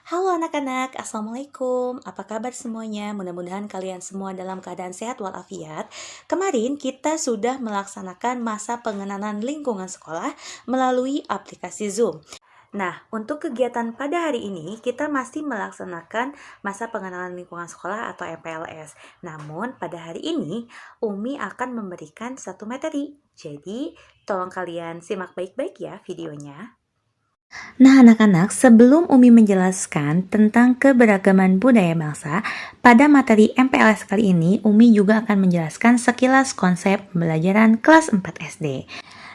Halo anak-anak, Assalamualaikum. Apa kabar semuanya? Mudah-mudahan kalian semua dalam keadaan sehat walafiat. Kemarin kita sudah melaksanakan masa pengenalan lingkungan sekolah melalui aplikasi Zoom. Nah, untuk kegiatan pada hari ini kita masih melaksanakan masa pengenalan lingkungan sekolah atau MPLS. Namun pada hari ini Umi akan memberikan satu materi. Jadi, tolong kalian simak baik-baik ya videonya. Nah anak-anak, sebelum Umi menjelaskan tentang keberagaman budaya bangsa, pada materi MPLS kali ini Umi juga akan menjelaskan sekilas konsep pembelajaran kelas 4 SD.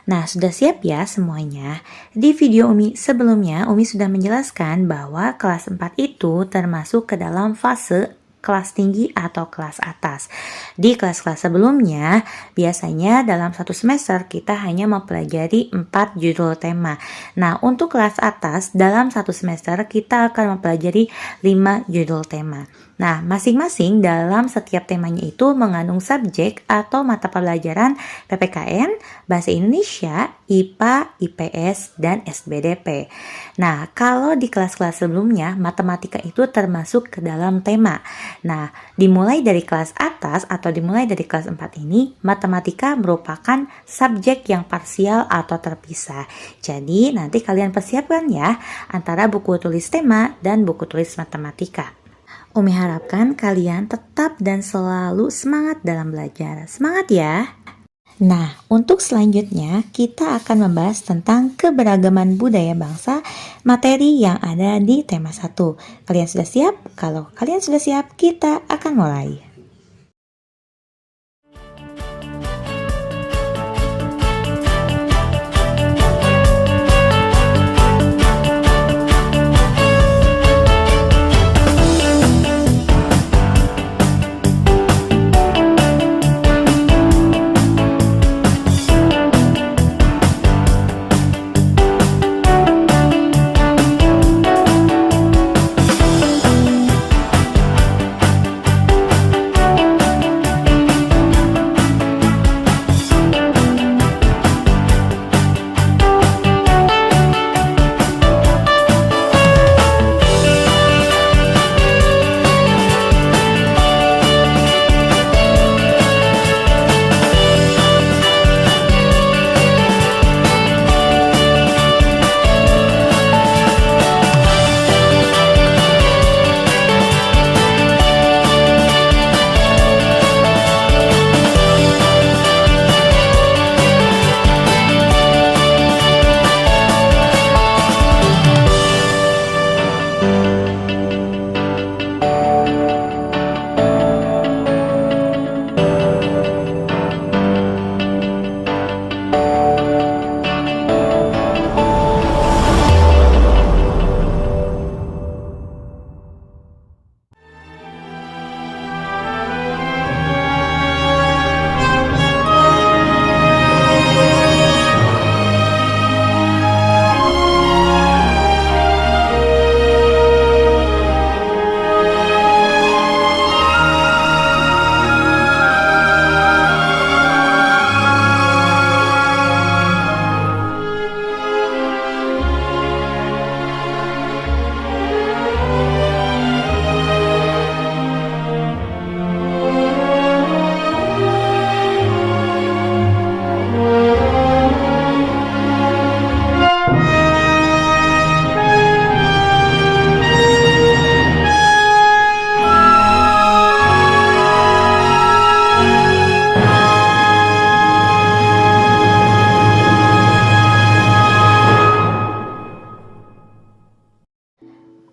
Nah, sudah siap ya semuanya? Di video Umi sebelumnya, Umi sudah menjelaskan bahwa kelas 4 itu termasuk ke dalam fase kelas tinggi atau kelas atas. Di kelas-kelas sebelumnya, biasanya dalam satu semester kita hanya mempelajari 4 judul tema. Nah, untuk kelas atas, dalam satu semester kita akan mempelajari 5 judul tema. Nah, masing-masing dalam setiap temanya itu mengandung subjek atau mata pelajaran PPKN, Bahasa Indonesia, IPA, IPS, dan SBDP. Nah, kalau di kelas-kelas sebelumnya, matematika itu termasuk ke dalam tema. Nah, dimulai dari kelas atas atau dimulai dari kelas 4 ini, matematika merupakan subjek yang parsial atau terpisah. Jadi, nanti kalian persiapkan ya antara buku tulis tema dan buku tulis matematika. Umi harapkan kalian tetap dan selalu semangat dalam belajar. Semangat ya! Nah, untuk selanjutnya kita akan membahas tentang keberagaman budaya bangsa, materi yang ada di tema 1. Kalian sudah siap? Kalau kalian sudah siap, kita akan mulai.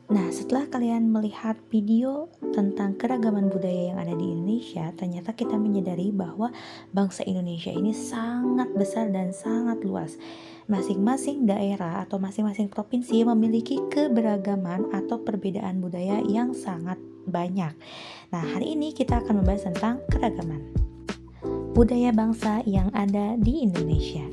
Nah, setelah kalian melihat video tentang keragaman budaya yang ada di Indonesia, ternyata kita menyadari bahwa bangsa Indonesia ini sangat besar dan sangat luas. Masing-masing daerah atau masing-masing provinsi memiliki keberagaman atau perbedaan budaya yang sangat banyak. Nah, hari ini kita akan membahas tentang keragaman budaya bangsa yang ada di Indonesia.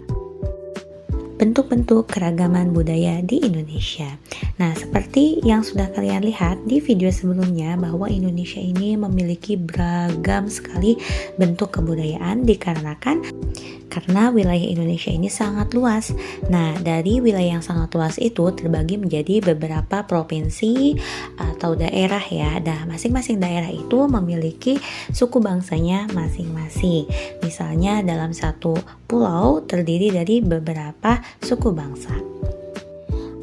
Bentuk-bentuk keragaman budaya di Indonesia. Nah, seperti yang sudah kalian lihat di video sebelumnya bahwa Indonesia ini memiliki beragam sekali bentuk kebudayaan dikarenakan karena wilayah Indonesia ini sangat luas. Nah, dari wilayah yang sangat luas itu terbagi menjadi beberapa provinsi atau daerah ya. Nah, masing-masing daerah itu memiliki suku bangsanya masing-masing. Misalnya dalam satu pulau terdiri dari beberapa suku bangsa.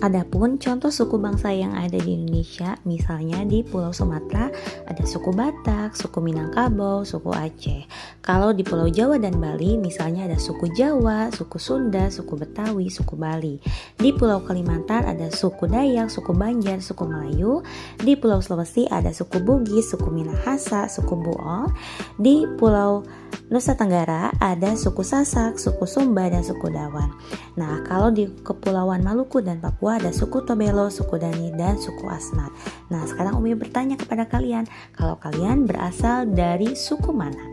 Adapun contoh suku bangsa yang ada di Indonesia, misalnya di Pulau Sumatera ada suku Batak, suku Minangkabau, suku Aceh. Kalau di Pulau Jawa dan Bali misalnya ada suku Jawa, suku Sunda, suku Betawi, suku Bali. Di Pulau Kalimantan ada suku Dayak, suku Banjar, suku Melayu. Di Pulau Sulawesi ada suku Bugis, suku Minahasa, suku Buol. Di Pulau Nusa Tenggara ada suku Sasak, suku Sumba, dan suku Dawan. Nah, kalau di Kepulauan Maluku dan Papua ada suku Tobelo, suku Dani, dan suku Asmat. Nah, sekarang Umi bertanya kepada kalian, kalau kalian berasal dari suku mana?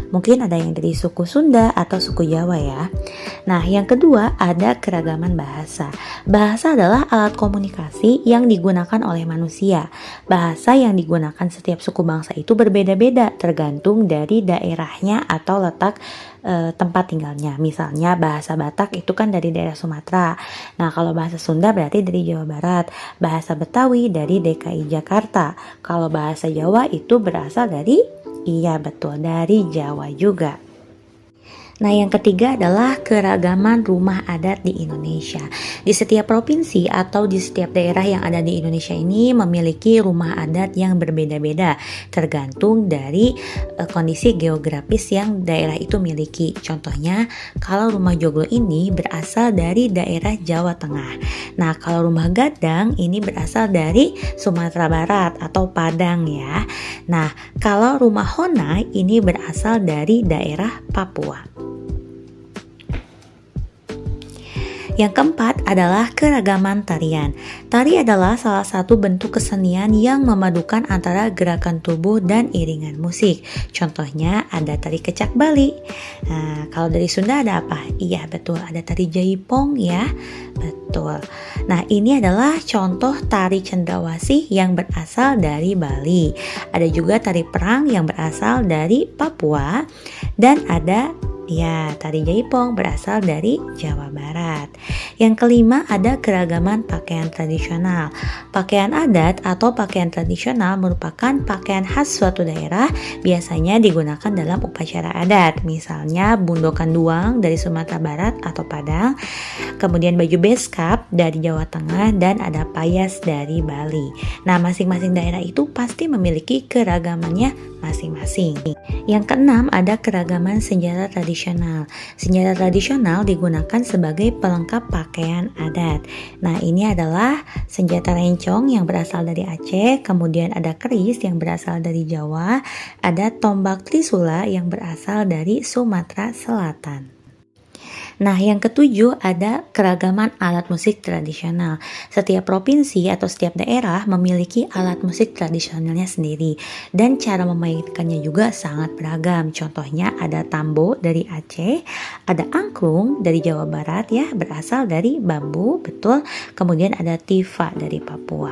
Mungkin ada yang dari suku Sunda atau suku Jawa ya. Nah, yang kedua ada keragaman bahasa. Bahasa adalah alat komunikasi yang digunakan oleh manusia. Bahasa yang digunakan setiap suku bangsa itu berbeda-beda tergantung dari daerahnya atau letak tempat tinggalnya. Misalnya bahasa Batak itu kan dari daerah Sumatera. Nah, kalau bahasa Sunda berarti dari Jawa Barat. Bahasa Betawi dari DKI Jakarta. Kalau bahasa Jawa itu berasal dari betul, dari Jawa juga. Nah, yang ketiga adalah keragaman rumah adat di Indonesia. Di setiap provinsi atau di setiap daerah yang ada di Indonesia ini memiliki rumah adat yang berbeda-beda tergantung dari kondisi geografis yang daerah itu miliki. Contohnya, kalau rumah joglo ini berasal dari daerah Jawa Tengah. Nah, kalau rumah gadang ini berasal dari Sumatera Barat atau Padang ya. Nah, kalau rumah honai ini berasal dari daerah Papua. Yang keempat adalah keragaman tarian. Tari adalah salah satu bentuk kesenian yang memadukan antara gerakan tubuh dan iringan musik. Contohnya ada tari kecak Bali. Nah, kalau dari Sunda ada apa? Iya betul, ada tari jaipong ya. Betul. Nah, ini adalah contoh tari cendrawasih yang berasal dari Bali. Ada juga tari perang yang berasal dari Papua dan ada tari jaipong berasal dari Jawa Barat. Yang kelima ada keragaman pakaian tradisional. Pakaian adat atau pakaian tradisional merupakan pakaian khas suatu daerah, biasanya digunakan dalam upacara adat. Misalnya bundokan duang dari Sumatera Barat atau Padang, kemudian baju beskap dari Jawa Tengah, dan ada payas dari Bali. Nah, masing-masing daerah itu pasti memiliki keragamannya masing-masing. Yang keenam ada keragaman senjata tradisional. Senjata tradisional digunakan sebagai pelengkap pakaian adat. Nah, ini adalah senjata rencong yang berasal dari Aceh, kemudian ada keris yang berasal dari Jawa, ada tombak trisula yang berasal dari Sumatera Selatan. Nah, yang ketujuh ada keragaman alat musik tradisional. Setiap provinsi atau setiap daerah memiliki alat musik tradisionalnya sendiri dan cara memainkannya juga sangat beragam. Contohnya ada tambo dari Aceh, ada angklung dari Jawa Barat ya, berasal dari bambu, betul. Kemudian ada tifa dari Papua.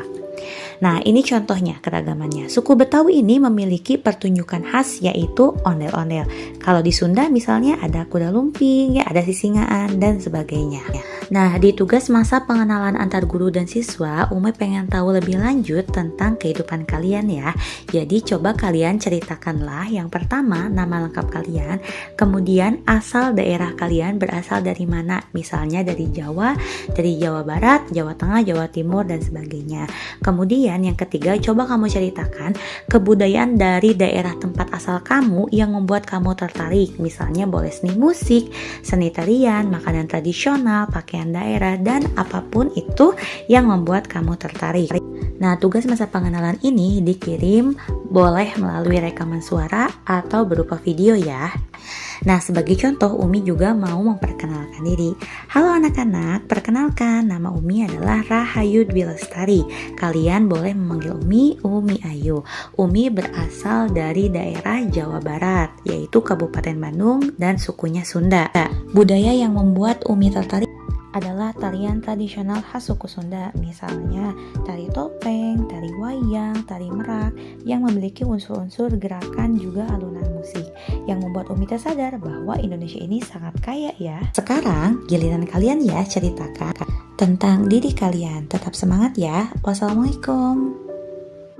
Nah, ini contohnya keragamannya. Suku Betawi ini memiliki pertunjukan khas yaitu ondel-ondel. Kalau di Sunda misalnya ada kuda lumping, ya ada sisingaan dan sebagainya. Nah, di tugas masa pengenalan antar guru dan siswa, Umi pengen tahu lebih lanjut tentang kehidupan kalian ya. Jadi coba kalian ceritakanlah yang pertama nama lengkap kalian, kemudian asal daerah kalian berasal dari mana. Misalnya dari Jawa, dari Jawa Barat, Jawa Tengah, Jawa Timur dan sebagainya. Kemudian yang ketiga, coba kamu ceritakan kebudayaan dari daerah tempat asal kamu yang membuat kamu tertarik. Misalnya boleh seni musik, seni tarian, makanan tradisional, pakaian daerah, dan apapun itu yang membuat kamu tertarik. Nah, tugas masa pengenalan ini dikirim boleh melalui rekaman suara atau berupa video ya. Nah, sebagai contoh, Umi juga mau memperkenalkan diri. Halo anak-anak, perkenalkan, nama Umi adalah Rahayu Dwi Lestari. Kalian boleh memanggil Umi, Umi Ayu. Umi berasal dari daerah Jawa Barat, yaitu Kabupaten Bandung dan sukunya Sunda. Budaya yang membuat Umi tertarik adalah tarian tradisional khas suku Sunda, misalnya tari topeng, tari wayang, tari merak yang memiliki unsur-unsur gerakan juga alunan musik. yang membuat Umi sadar bahwa Indonesia ini sangat kaya ya. Sekarang giliran kalian ya ceritakan tentang diri kalian. Tetap semangat ya. Wassalamualaikum.